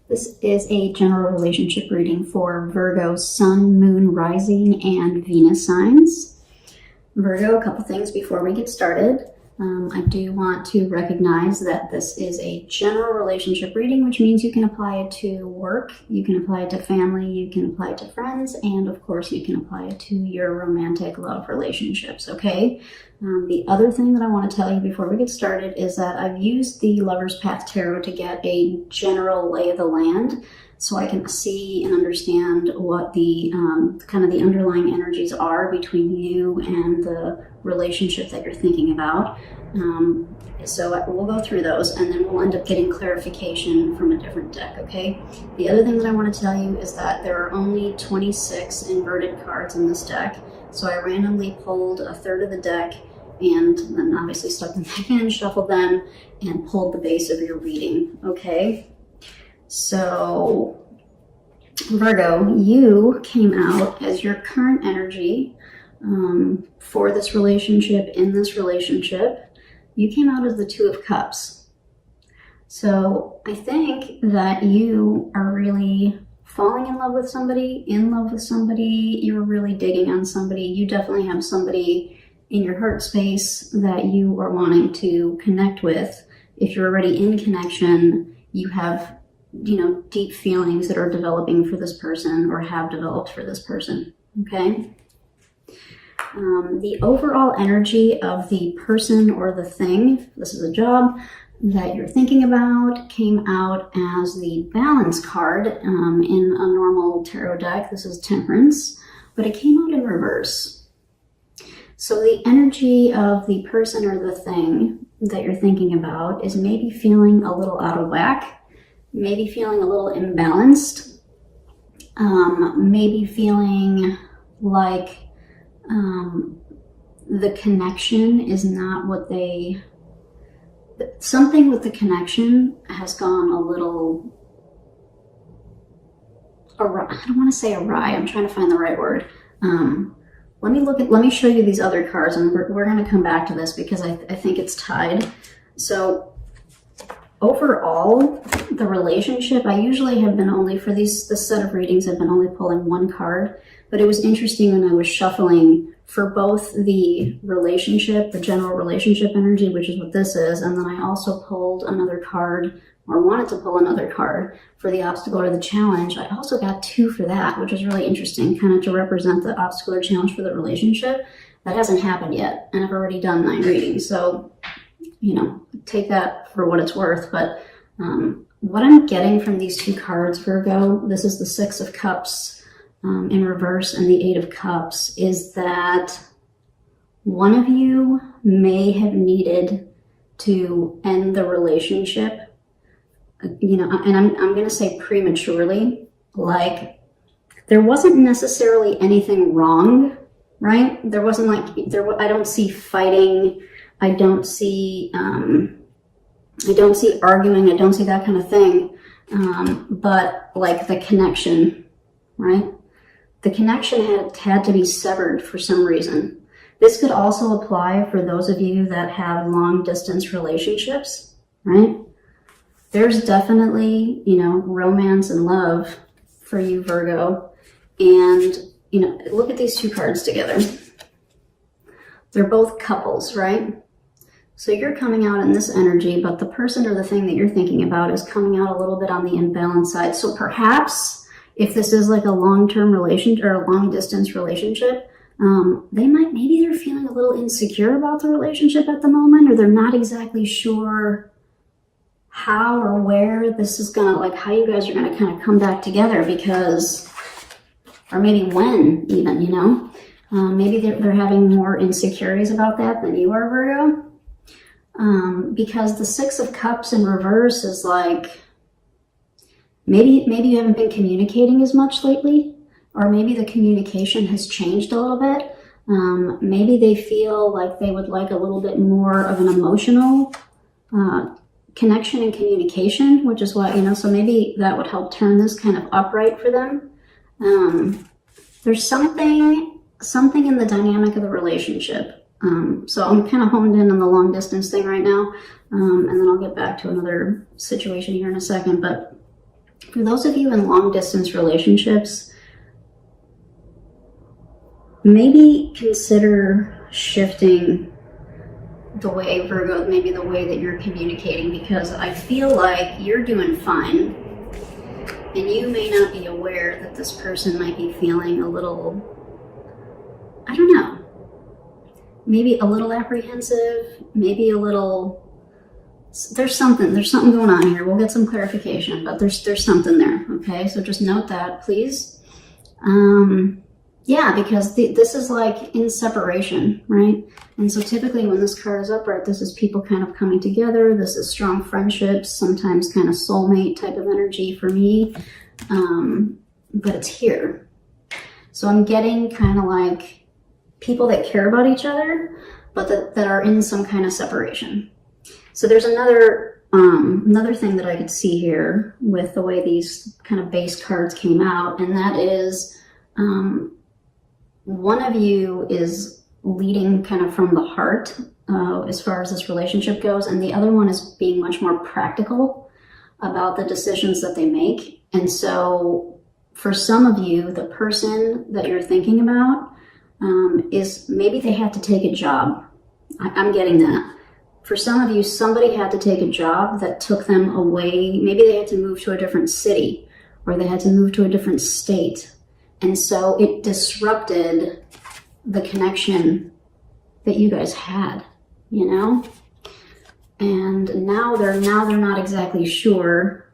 This is a general relationship reading for Virgo, Sun, Moon, Rising, and Venus signs. Virgo, a couple things before we get started. I do want to recognize that this is a general relationship reading, which means you can apply it to work, you can apply it to family, you can apply it to friends, and of course you can apply it to your romantic love relationships, okay? The other thing that I want to tell you before we get started is that I've used the Lover's Path Tarot to get a general lay of the land so I can see and understand what the kind of the underlying energies are between you and the relationship that you're thinking about. So we'll go through those and then we'll end up getting clarification from a different deck, okay? The other thing that I want to tell you is that there are only 26 inverted cards in this deck. So I randomly pulled a third of the deck and then obviously stuck them back in, shuffled them, and pulled the base of your reading, okay? So Virgo, you came out as your current energy for this relationship, in this relationship. You came out as the Two of Cups. So I think that you are really falling in love with somebody, you're really digging on somebody. You definitely have somebody in your heart space that you are wanting to connect with. If you're already in connection, you have, deep feelings that are developing for this person or have developed for this person, okay? The overall energy of the person or the thing, this is a job that you're thinking about, came out as the Balance card in a normal tarot deck. This is Temperance, but it came out in reverse. So the energy of the person or the thing that you're thinking about is maybe feeling a little out of whack, maybe feeling a little imbalanced, maybe feeling like the connection is not what something with the connection has gone a little awry. I don't want to say awry, I'm trying to find the right word. Let me show you these other cards, and we're going to come back to this because I think it's tied. So overall, the relationship, I usually have been only, for this set of readings, I've been only pulling one card, but it was interesting when I was shuffling for both the relationship, the general relationship energy, which is what this is, and then I also pulled another card, or wanted to pull another card for the obstacle or the challenge. I also got two for that, which is really interesting, kind of to represent the obstacle or challenge for the relationship. That hasn't happened yet, and I've already done 9 readings, so take that for what it's worth. But what I'm getting from these two cards, Virgo, this is the Six of Cups in reverse and the Eight of Cups, is that one of you may have needed to end the relationship, and I'm going to say prematurely. Like, there wasn't necessarily anything wrong, right? There wasn't I don't see fighting, I don't see arguing, I don't see that kind of thing. But like the connection, right? The connection had to be severed for some reason. This could also apply for those of you that have long distance relationships, right? There's definitely, romance and love for you, Virgo. And, look at these two cards together. They're both couples, right? So you're coming out in this energy, but the person or the thing that you're thinking about is coming out a little bit on the imbalanced side. So perhaps if this is like a long-term relationship or a long-distance relationship, maybe they're feeling a little insecure about the relationship at the moment, or they're not exactly sure how or where this is gonna, like how you guys are gonna kind of come back together, because, or maybe when even, maybe they're having more insecurities about that than you are, Virgo. Because the Six of Cups in reverse is like, maybe you haven't been communicating as much lately, or maybe the communication has changed a little bit. Maybe they feel like they would like a little bit more of an emotional connection and communication, which is what, so maybe that would help turn this kind of upright for them. There's something in the dynamic of the relationship. So I'm kind of honed in on the long distance thing right now, and then I'll get back to another situation here in a second. But For those of you in long distance relationships, maybe consider shifting the way, Virgo, maybe the way that you're communicating, because I feel like you're doing fine and you may not be aware that this person might be feeling a little, I don't know, maybe a little apprehensive, maybe a little, there's something going on here. We'll get some clarification, but there's something there. Okay, so just note that, please. Yeah, because this is like in separation, right? And so typically when this card is upright, this is people kind of coming together. This is strong friendships, sometimes kind of soulmate type of energy for me. But it's here. So I'm getting kind of like people that care about each other, but that are in some kind of separation. So there's another thing that I could see here with the way these kind of base cards came out, and that is one of you is leading kind of from the heart as far as this relationship goes, and the other one is being much more practical about the decisions that they make. And so for some of you, the person that you're thinking about is maybe they had to take a job. I'm getting that. For some of you, somebody had to take a job that took them away. Maybe they had to move to a different city or they had to move to a different state. And so it disrupted the connection that you guys had, you know? And now they're not exactly sure,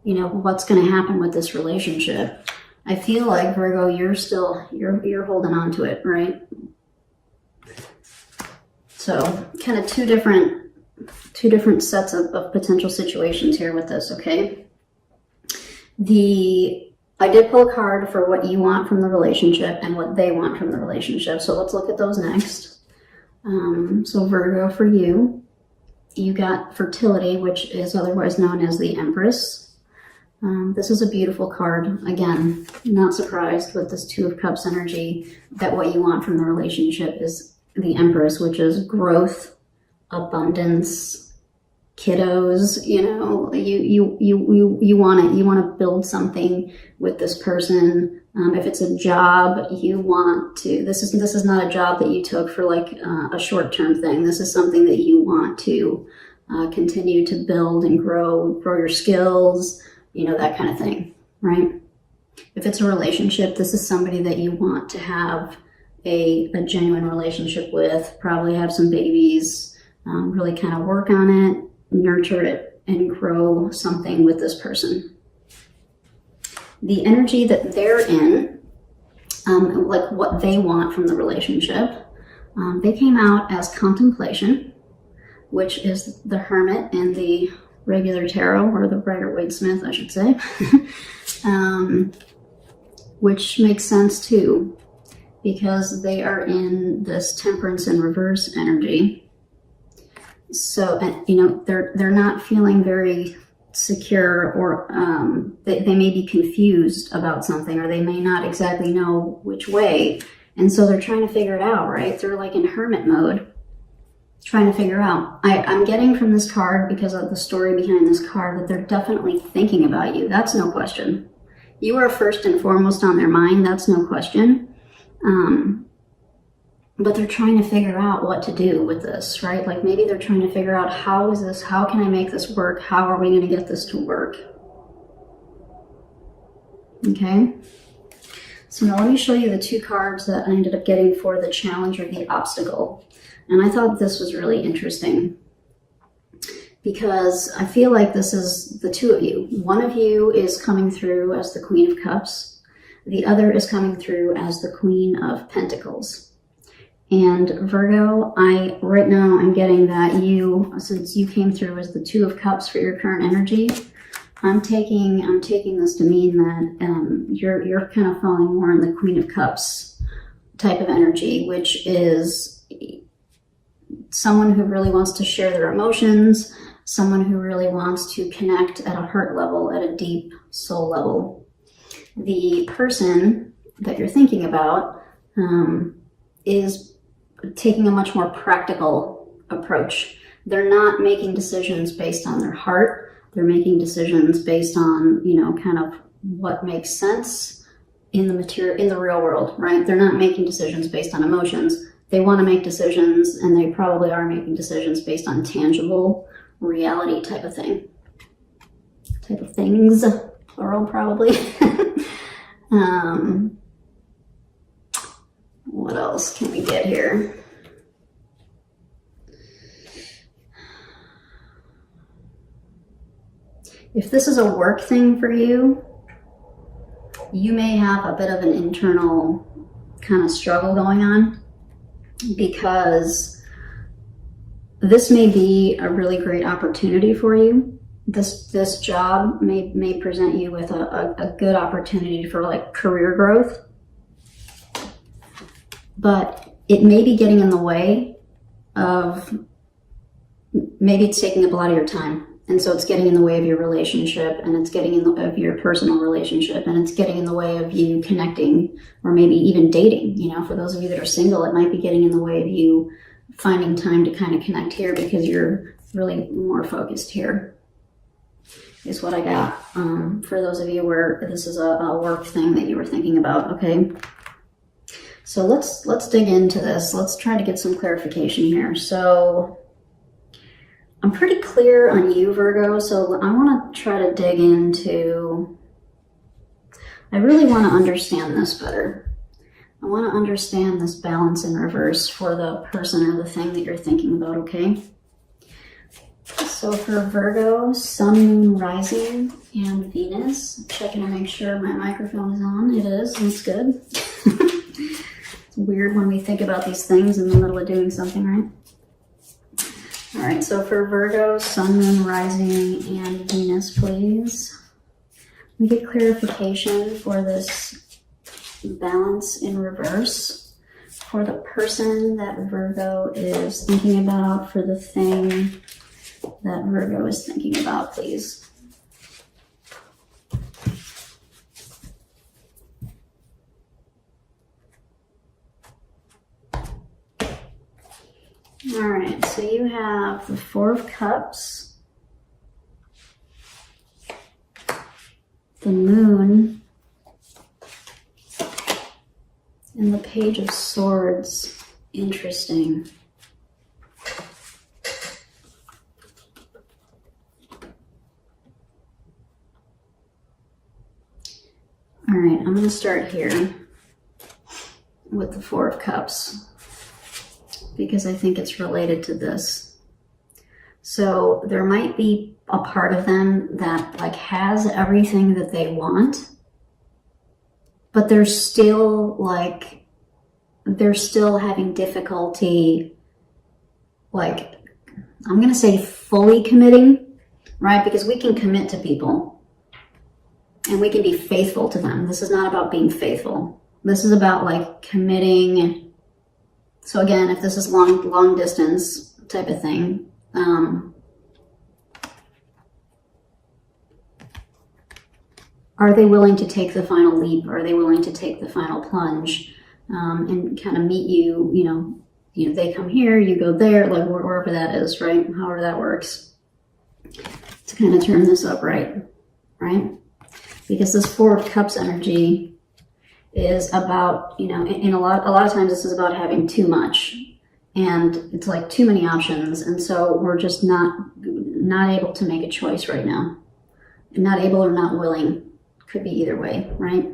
you know, what's going to happen with this relationship. I feel like, Virgo, you're holding on to it, right? So kind of two different sets of potential situations here with this, okay? I did pull a card for what you want from the relationship and what they want from the relationship. So let's look at those next. So Virgo, for you, you got fertility, which is otherwise known as the Empress. This is a beautiful card. Again, not surprised with this Two of Cups energy that what you want from the relationship is the Empress, which is growth, abundance, kiddos. You know, you want to build something with this person. If it's a job, you want to. This is not a job that you took for like a short-term thing. This is something that you want to continue to build and grow your skills. You know, that kind of thing, right? If it's a relationship, this is somebody that you want to have a genuine relationship with, probably have some babies, really kind of work on it, nurture it, and grow something with this person. The energy that they're in, like what they want from the relationship, they came out as contemplation, which is the Hermit in the regular tarot, or the Rider-Waite-Smith, I should say, which makes sense too, because they are in this Temperance in reverse energy. So, you know, they're not feeling very secure, or they may be confused about something, or they may not exactly know which way. And so they're trying to figure it out, right? They're like in hermit mode, trying to figure out. I'm getting from this card, because of the story behind this card, that they're definitely thinking about you. That's no question. You are first and foremost on their mind. That's no question. But they're trying to figure out what to do with this, right? Like maybe they're trying to figure out, how can I make this work? How are we going to get this to work? Okay. So now let me show you the two cards that I ended up getting for the challenge or the obstacle. And I thought this was really interesting, because I feel like this is the two of you. One of you is coming through as the Queen of Cups. The other is coming through as the Queen of Pentacles. And Virgo, right now I'm getting that since you came through as the Two of Cups for your current energy, I'm taking this to mean that you're kind of falling more in the Queen of Cups type of energy, which is someone who really wants to share their emotions, someone who really wants to connect at a heart level, at a deep soul level. The person that you're thinking about is taking a much more practical approach. They're not making decisions based on their heart. They're making decisions based on, you know, kind of what makes sense in the real world, right? They're not making decisions based on emotions. They want to make decisions, and they probably are making decisions based on tangible reality type of thing. Type of things, plural probably. What else can we get here? If this is a work thing for you, you may have a bit of an internal kind of struggle going on, because this may be a really great opportunity for you. This job may present you with a good opportunity for like career growth, but it may be getting in the way of, maybe it's taking up a lot of your time. And so it's getting in the way of your relationship, and it's getting in the way of your personal relationship, and it's getting in the way of you connecting, or maybe even dating. You know, for those of you that are single, it might be getting in the way of you finding time to kind of connect here, because you're really more focused here, is what I got. For those of you where this is a work thing that you were thinking about, okay? So let's dig into this. Let's try to get some clarification here. So I'm pretty clear on you, Virgo, so I want to try to dig into, I really want to understand this better. I want to understand this balance in reverse for the person or the thing that you're thinking about, okay? So for Virgo, Sun, Moon, Rising, and Venus, checking to make sure my microphone is on. It is, that's good. It's weird when we think about these things in the middle of doing something, right? All right, so for Virgo, Sun, Moon, Rising, and Venus, please. We get clarification for this balance in reverse for the person that Virgo is thinking about, for the thing that Virgo is thinking about, please. All right, so you have the Four of Cups, the Moon, and the Page of Swords. Interesting. All right, I'm going to start here with the Four of Cups, because I think it's related to this. So there might be a part of them that like has everything that they want, but they're still having difficulty, like, I'm gonna say fully committing, right? Because we can commit to people and we can be faithful to them. This is not about being faithful. This is about like committing. So again, if this is long distance type of thing, are they willing to take the final leap? Are they willing to take the final plunge and kind of meet you? You know, they come here, you go there, like wherever that is, right? However that works, to kind of turn this up, right? Because this Four of Cups energy is about, you know, in a lot of times this is about having too much, and it's like too many options, and so we're just not able to make a choice right now. Not able or not willing, could be either way, right?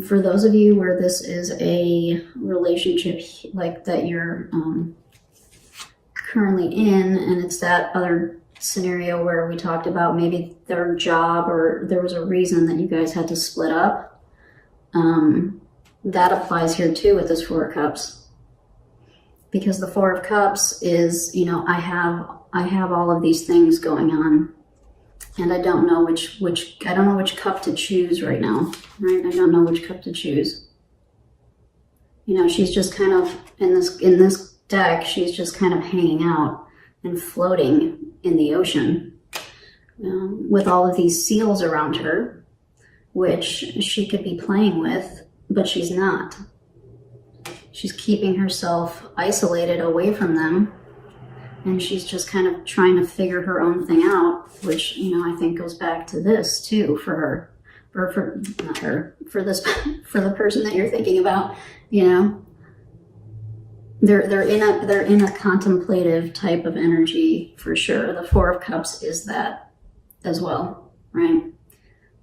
For those of you where this is a relationship like that you're currently in, and it's that other scenario where we talked about maybe their job, or there was a reason that you guys had to split up, that applies here too with this Four of Cups, because the Four of Cups is, you know, I have all of these things going on, and I don't know which cup to choose right now, right? I don't know which cup to choose. You know, she's just kind of in this deck, she's just kind of hanging out and floating in the ocean with all of these seals around her, which she could be playing with, but she's not. She's keeping herself isolated away from them and she's just kind of trying to figure her own thing out, which, you know, I think goes back to this too for her, or for not her, for this, for the person that you're thinking about. You know, they're in a contemplative type of energy for sure. The Four of Cups is that as well, right?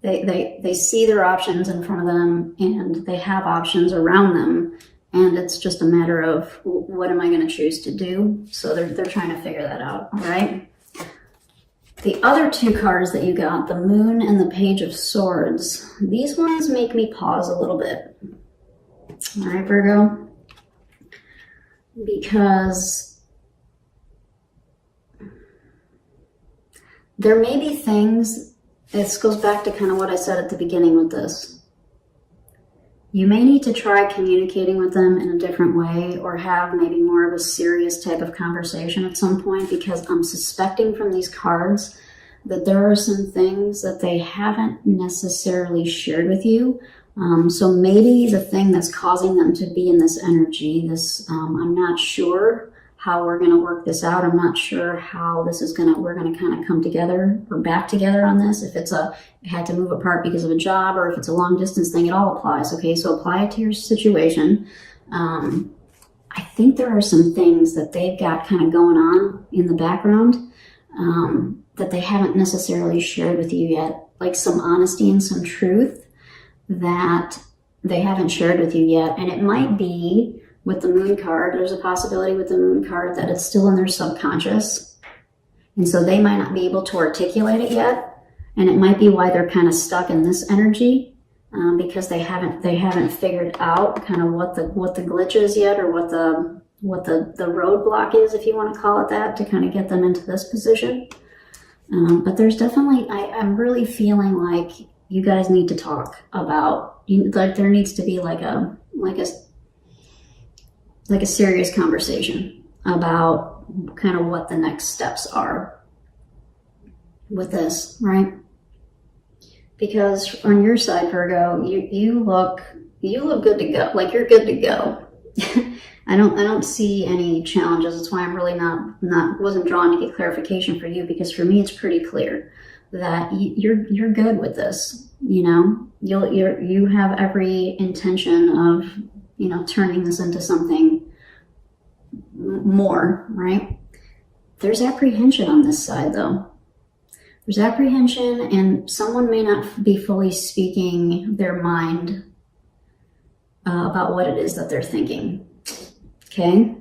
They see their options in front of them, and they have options around them, and it's just a matter of, what am I going to choose to do? So they're trying to figure that out. All right. The other two cards that you got, the Moon and the Page of Swords, these ones make me pause a little bit. All right, Virgo, because there may be things. This goes back to kind of what I said at the beginning with this. You may need to try communicating with them in a different way, or have maybe more of a serious type of conversation at some point, because I'm suspecting from these cards that there are some things that they haven't necessarily shared with you. So maybe the thing that's causing them to be in this energy, I'm not sure how we're going to work this out. I'm not sure how this is we're going to kind of come together or back together on this. If it had to move apart because of a job, or if it's a long distance thing, it all applies. Okay, so apply it to your situation. I think there are some things that they've got kind of going on in the background that they haven't necessarily shared with you yet, like some honesty and some truth that they haven't shared with you yet. And it might be with the Moon card, there's a possibility with the Moon card that it's still in their subconscious. And so they might not be able to articulate it yet. And it might be why they're kind of stuck in this energy, because they haven't figured out kind of what the glitch is yet, or what the roadblock is, if you want to call it that, to kind of get them into this position. But there's definitely, I'm really feeling like you guys need to talk about, like there needs to be like a serious conversation about kind of what the next steps are with this, right? Because on your side, Virgo, you look good to go. Like, you're good to go. I don't see any challenges. That's why I'm really wasn't drawn to get clarification for you, because for me it's pretty clear that you're good with this. You know, you have every intention of, you know, turning this into something more, right? There's apprehension on this side, though. There's apprehension, and someone may not be fully speaking their mind about what it is that they're thinking. Okay?